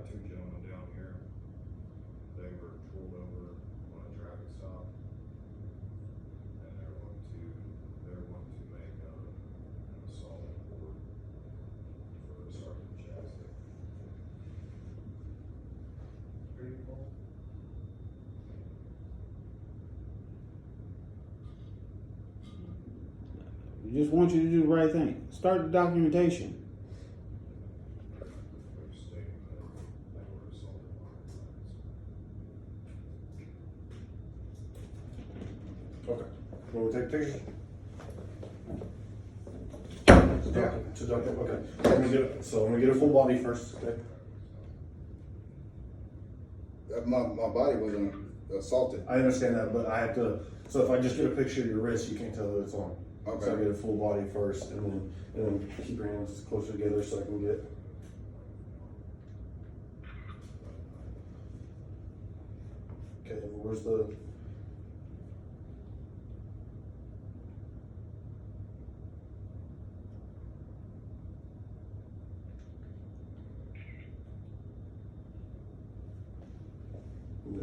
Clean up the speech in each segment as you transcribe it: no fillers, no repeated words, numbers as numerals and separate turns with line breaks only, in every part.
two gentlemen down here. They were pulled over on a traffic stop, and they're wanting to make an assault report for Sergeant Chastain. Pretty cool.
We just want you to do the right thing. Start the documentation.
They're stating that they were assaulted by
Okay. Want to take pictures? Okay. I'm gonna get a full body first, okay?
My body wasn't assaulted.
I understand that, but I have to, so if I just get a picture of your wrist, you can't tell that it's on.
Okay.
So I get a full body first, and then keep your hands closer together so I can get. Okay, where's the?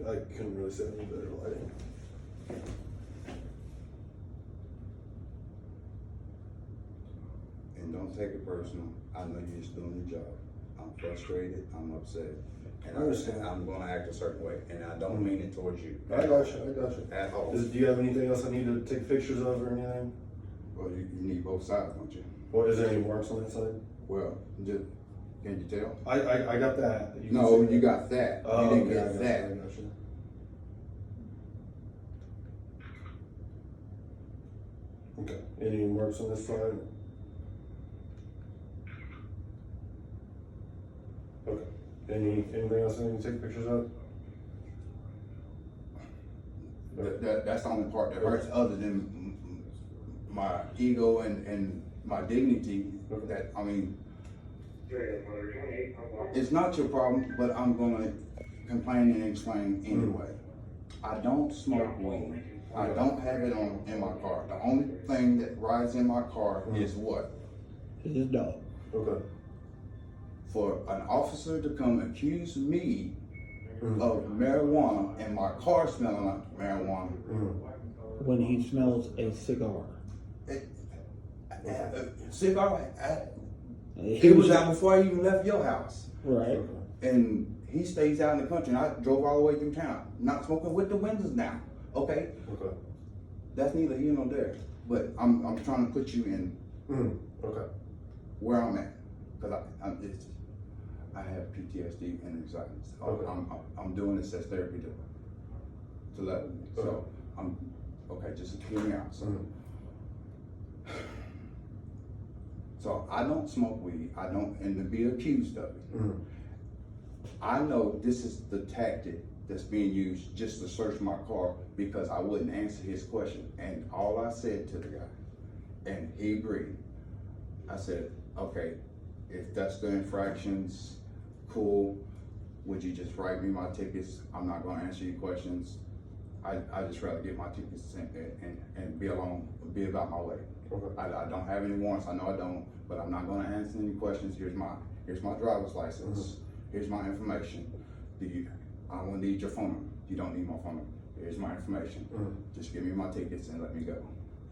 I couldn't really see any better lighting.
And don't take it personal. I know you're just doing your job. I'm frustrated. I'm upset. And
I understand.
I'm going to act a certain way. And I don't mean it towards you.
I got you.
At all.
Do you have anything else I need to take pictures of or anything?
Well, you need both sides, don't you?
Or is there any marks on that side?
Well, just, can you tell?
I got that. You can
No,
see
you
that.
got that.
Oh,
You didn't
okay,
get
I got
that.
you, I got you. Okay. Any marks on this side? Okay. Anything else I need to take pictures of?
That's the only part that hurts, other than my ego and my dignity.
Okay.
That, I mean, it's not your problem, but I'm gonna complain and explain anyway. I don't smoke weed. I don't have it on in my car. The only thing that rides in my car is what?
His dog.
Okay.
For an officer to come accuse me of marijuana and my car smelling like marijuana.
When he smells a cigar.
Cigar, he was out before I even left your house.
Right.
And he stays out in the country, and I drove all the way through town, not smoking with the windows down. Okay,
Okay.
that's neither here nor there. But I'm trying to put you in
Okay.
where I'm at, because I have PTSD and anxiety. So
Okay.
I'm doing this as therapy to let me. So
Okay.
I'm okay. Just hear me out. So. So I don't smoke weed. I don't, and to be accused of it. I know this is the tactic that's being used just to search my car because I wouldn't answer his question. And all I said to the guy, and he agreed. I said, okay, if that's the infractions, cool. Would you just write me my tickets? I'm not gonna answer your questions. I just rather get my tickets and be alone, be about my way.
Okay.
I don't have any warrants. I know I don't, but I'm not gonna answer any questions. Here's my driver's license. Here's my information. I won't need your phone number. You don't need my phone number. Here's my information. Just give me my tickets and let me go,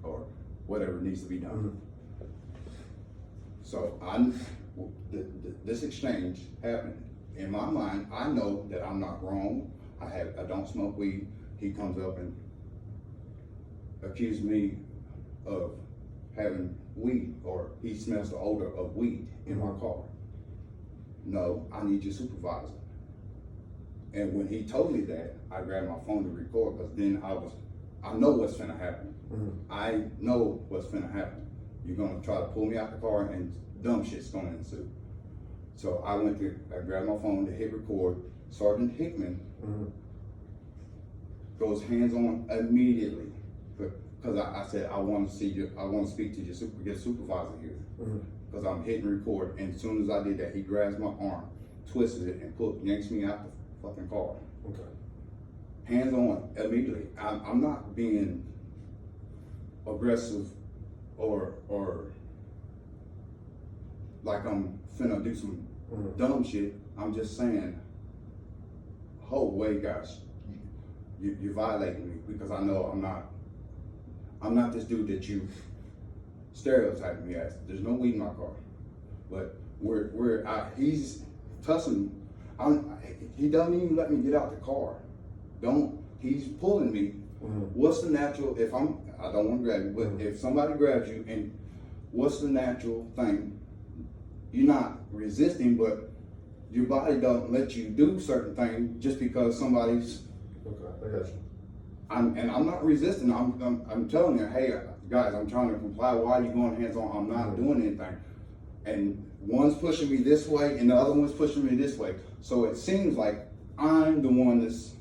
or whatever needs to be done. So this exchange happened. In my mind, I know that I'm not wrong. I don't smoke weed. He comes up and accuses me of having weed, or he smells the odor of weed in my car. No, I need your supervisor. And when he told me that, I grabbed my phone to record, because then I know what's finna happen. I know what's finna happen. You're gonna try to pull me out the car and dumb shit's gonna ensue. So I grabbed my phone to hit record. Sergeant Hickman goes hands on immediately, because I said, I want to speak to your supervisor here. Because I'm hitting record, and as soon as I did that, he grabs my arm, twisted it, and yanks me out the fucking car.
Okay.
Hands on immediately. I'm not being aggressive or like I'm finna do some dumb shit. I'm just saying, oh wait, guys, you're violating me because I know I'm not this dude that you stereotyping me as. There's no weed in my car, but he's tussling. He doesn't even let me get out the car. He's pulling me. What's the natural, I don't want to grab you, but if somebody grabs you, and what's the natural thing? You're not resisting, but your body don't let you do certain things just because somebody's.
Okay, I got you.
I'm not resisting. I'm telling you, hey guys, I'm trying to comply. Why are you going hands on? I'm not doing anything. And one's pushing me this way, and the other one's pushing me this way. So it seems like I'm the one that's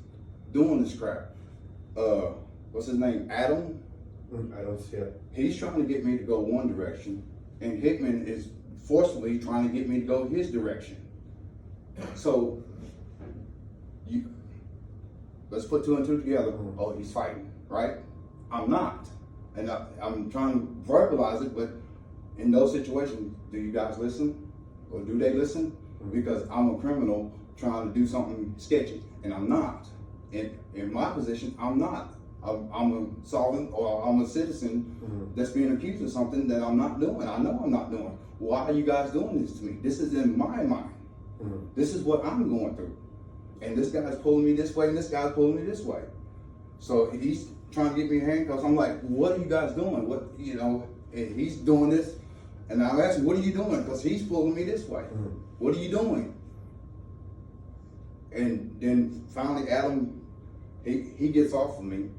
doing this crap. What's his name? Adam?
Adams, yeah.
He's trying to get me to go one direction, and Hickman is forcefully trying to get me to go his direction. So, let's put two and two together. Oh, he's fighting, right? I'm not. And I'm trying to verbalize it, but in those situations, do you guys listen? Or do they listen? Because I'm a criminal trying to do something sketchy, and I'm not. In my position, I'm not. I'm a solvent, or I'm a citizen that's being accused of something that I'm not doing. I know I'm not doing. Why are you guys doing this to me? This is in my mind. This is what I'm going through. And this guy's pulling me this way, and this guy's pulling me this way. So he's trying to get me in handcuffs. I'm like, what are you guys doing? And he's doing this. And I'm asking, what are you doing? Because he's pulling me this way. What are you doing? And then finally Adam, he gets off of me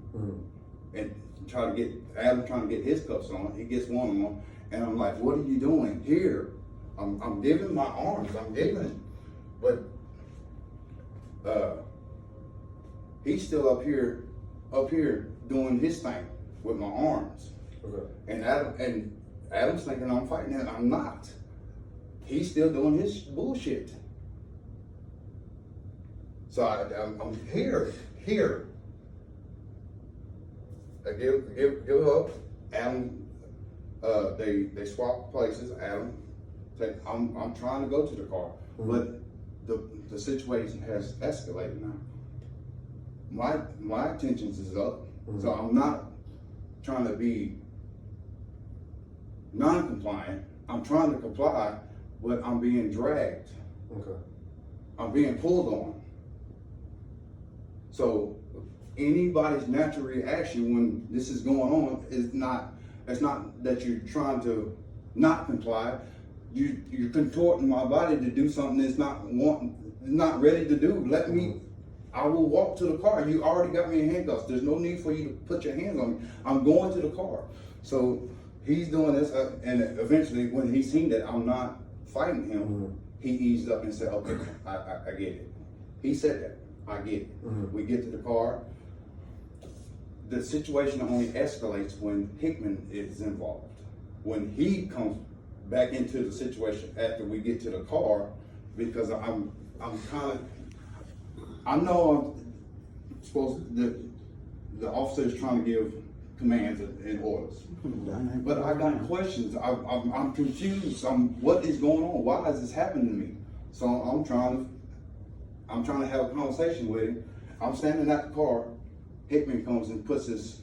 and trying to get his cuffs on. He gets one of them, and I'm like, what are you doing here? I'm giving my arms. I'm giving, but he's still up here doing his thing with my arms.
Okay.
And Adam's thinking I'm fighting him. I'm not. He's still doing his bullshit. So I'm here. I give up. Adam, they swap places. Adam, I'm trying to go to the car, but the situation has escalated now. My attentions is up, so I'm not trying to be non-compliant. I'm trying to comply, but I'm being dragged.
Okay.
I'm being pulled on. So anybody's natural reaction when this is going on is it's not that you're trying to not comply. You're contorting my body to do something that's not ready to do. I will walk to the car. You already got me in handcuffs. There's no need for you to put your hands on me. I'm going to the car. So he's doing this, and eventually when he seen that I'm not fighting him, he eased up and said, okay, I get it. He said that, I get it. We get to the car. The situation only escalates when Hickman is involved. When he comes back into the situation after we get to the car, because I know I'm supposed the officer is trying to give commands and orders, but I got questions. I'm confused. What is going on? Why is this happening to me? So I'm trying to have a conversation with him. I'm standing at the car. Hickman comes and puts his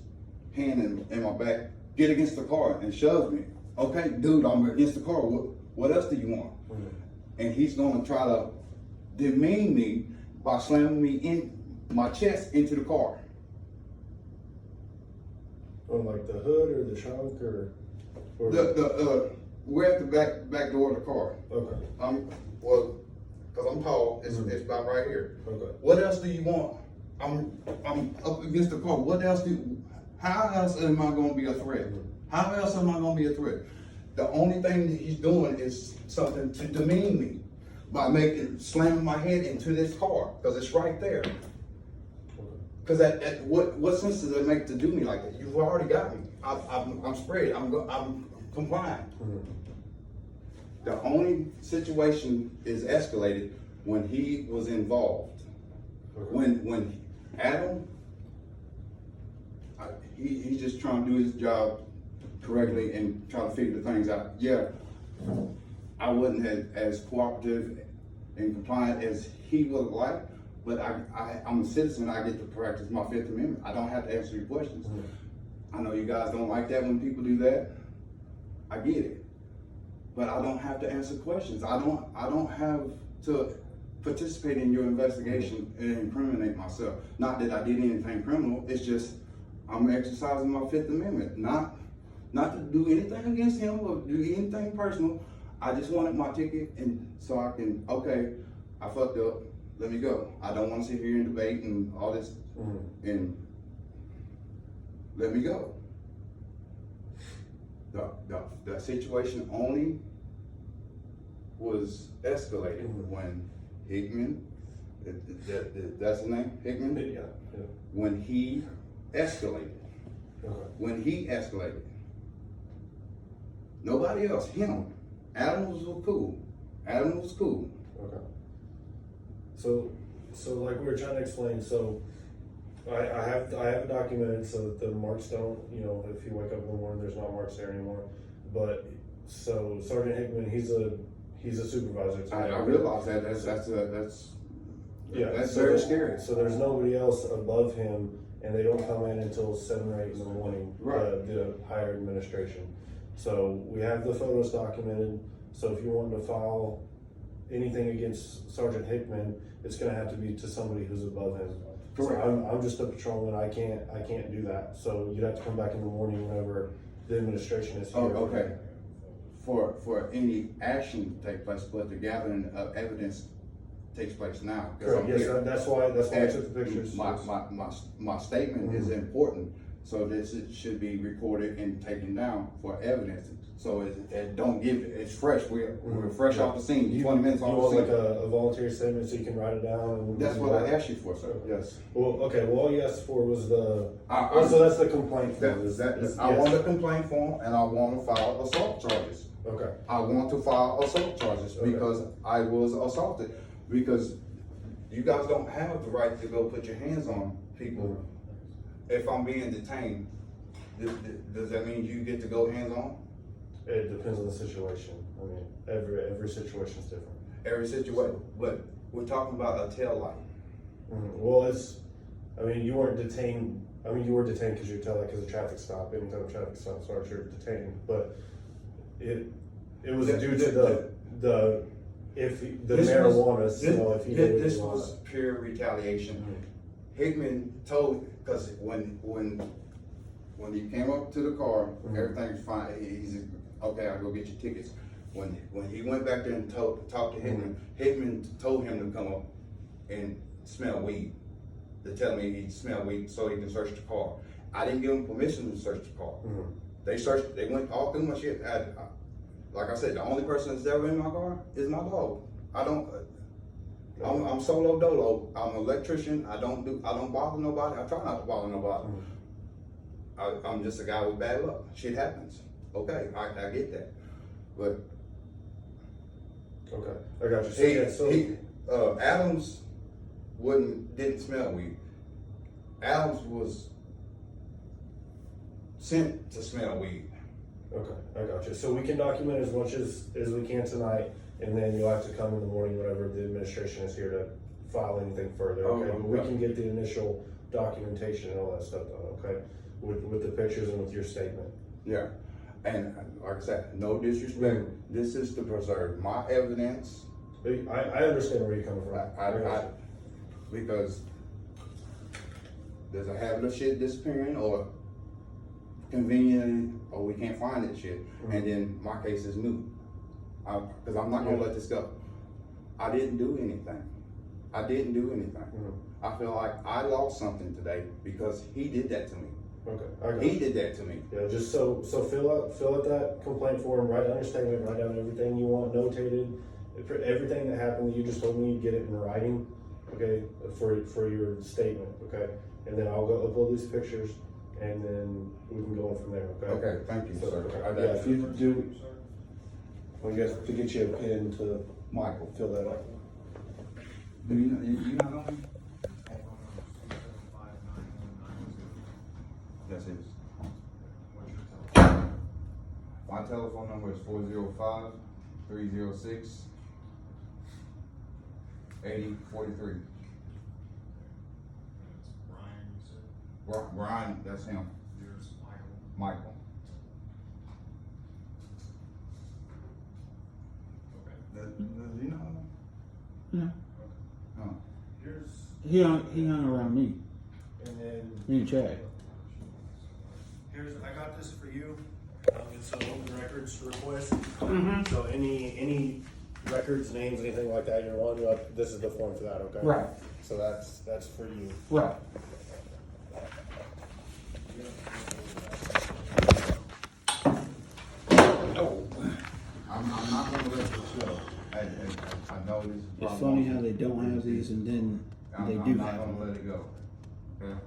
hand in my back. Get against the car and shoves me. Okay, dude, I'm against the car. What else do you want? And he's gonna try to demean me by slamming me in my chest into the car.
On like the hood or the trunk or
We're at the back door of the car.
Okay.
Because I'm tall, it's about right here.
Okay.
What else do you want? I'm up against the car. How else am I gonna be a threat? How else am I gonna be a threat? The only thing that he's doing is something to demean me by slamming my head into this car, because it's right there. Because what sense does it make to do me like that? You've already got me. I'm sprayed. I'm compliant. The only situation is escalated when he was involved. When Adam, he's just trying to do his job correctly and try to figure the things out. Yeah, I wasn't as cooperative and compliant as he would like, but I'm a citizen, I get to practice my Fifth Amendment. I don't have to answer your questions. I know you guys don't like that when people do that. I get it. But I don't have to answer questions. I don't have to participate in your investigation and incriminate myself. Not that I did anything criminal, it's just I'm exercising my Fifth Amendment. Not to do anything against him or do anything personal. I just wanted my ticket, and so I can, okay, I fucked up, let me go. I don't want to sit here and debate and all this, and let me go. The situation only was escalated when Hickman, that's his name, Hickman?
Yeah.
When he escalated.
Okay.
When he escalated. Nobody else, him. Adams was cool. Adams was cool.
Okay. So like we were trying to explain, so I have it documented so that the marks don't, if you wake up in the morning, there's not marks there anymore. But so Sergeant Hickman, he's a supervisor.
I realize that. That's
so
very scary.
So there's nobody else above him, and they don't come in until 7 or 8 in the morning.
Right.
The higher administration. So we have the photos documented. So if you want to file anything against Sergeant Hickman, it's going to have to be to somebody who's above him.
Correct.
So I'm just a patrolman. I can't do that. So you'd have to come back in the morning whenever the administration is here.
Oh, okay. For any action to take place, but the gathering of evidence takes place now. 'Cause
Correct.
I'm
Yes,
here.
that's why I
And
took the pictures.
My statement is important, so this should be recorded and taken down for evidence. So it don't give, it's fresh, we're fresh off the scene, 20 minutes
You
off
want
the
like
scene.
a volunteer statement so you can write it down? And
That's what I asked you for, sir, yes.
Well, okay, well, all you asked for was so that's the complaint form.
I want a complaint form and I want to file assault charges.
Okay.
I want to file assault charges
Okay.
because I was assaulted. Because you guys don't have the right to go put your hands on people. If I'm being detained, does that mean you get to go hands on?
It depends on the situation. I mean, every situation is different.
Every situation, but we're talking about a tail light.
Well, you weren't detained. I mean, you were detained because your tail light because of traffic stop. Anytime a traffic stop starts, you're detained. But it was due to the marijuana. If he did
This was pure retaliation. Hickman told, because when he came up to the car, everything was fine. He's okay. I'll go get your tickets. When he went back there and talked to Hickman, Hickman told him to come up and smell weed. To tell me he smelled weed so he can search the car. I didn't give him permission to search the car. They went all through my shit. Like I said, the only person that's ever in my car is my dog. I'm solo dolo. I'm an electrician. I don't bother nobody. I try not to bother nobody. I'm just a guy with bad luck. Shit happens. Okay, I get that. But
okay, I got you.
Adams didn't smell weed. Adams was sent to smell weed.
Okay, I got you. So we can document as much as we can tonight, and then you'll have to come in the morning whenever the administration is here to file anything further. Okay, but we can get the initial documentation and all that stuff done. Okay, with the pictures and with your statement.
Yeah, and like I said, no disrespect. This is to preserve my evidence.
I understand where you're coming from.
Because there's a habit of shit disappearing or conveniently, or we can't find that shit. And then my case is moot. Because I'm not gonna let this go. I didn't do anything. I feel like I lost something today because he did that to me.
Okay, I got
He
you.
did that to me.
Yeah, just so fill out that complaint form, write down your statement, write down everything you want notated, everything that happened. You just told me, get it in writing, okay, for your statement, okay, and then I'll go upload these pictures, and then we can go on from there, okay?
Okay, thank you, sir.
Yeah, if you do, well, you guys to get you a pen to
Michael,
fill that out.
do you not know him? That's his. My telephone number is 405-306. 8043.
And it's Brian, you said?
Brian, that's him.
Yours, Michael?
Michael.
Okay.
Does he know?
Yeah.
Huh.
He hung around me.
And then
Me and Chad.
I got this for you. It's an open records request. So any records, names, anything like that you're wanting, this is the form for that, okay?
Right.
So that's for you.
Right.
I'm not gonna let this go. I know this is
It's funny how they don't have these and then they do
I'm not
have
gonna
them.
let it go. Okay?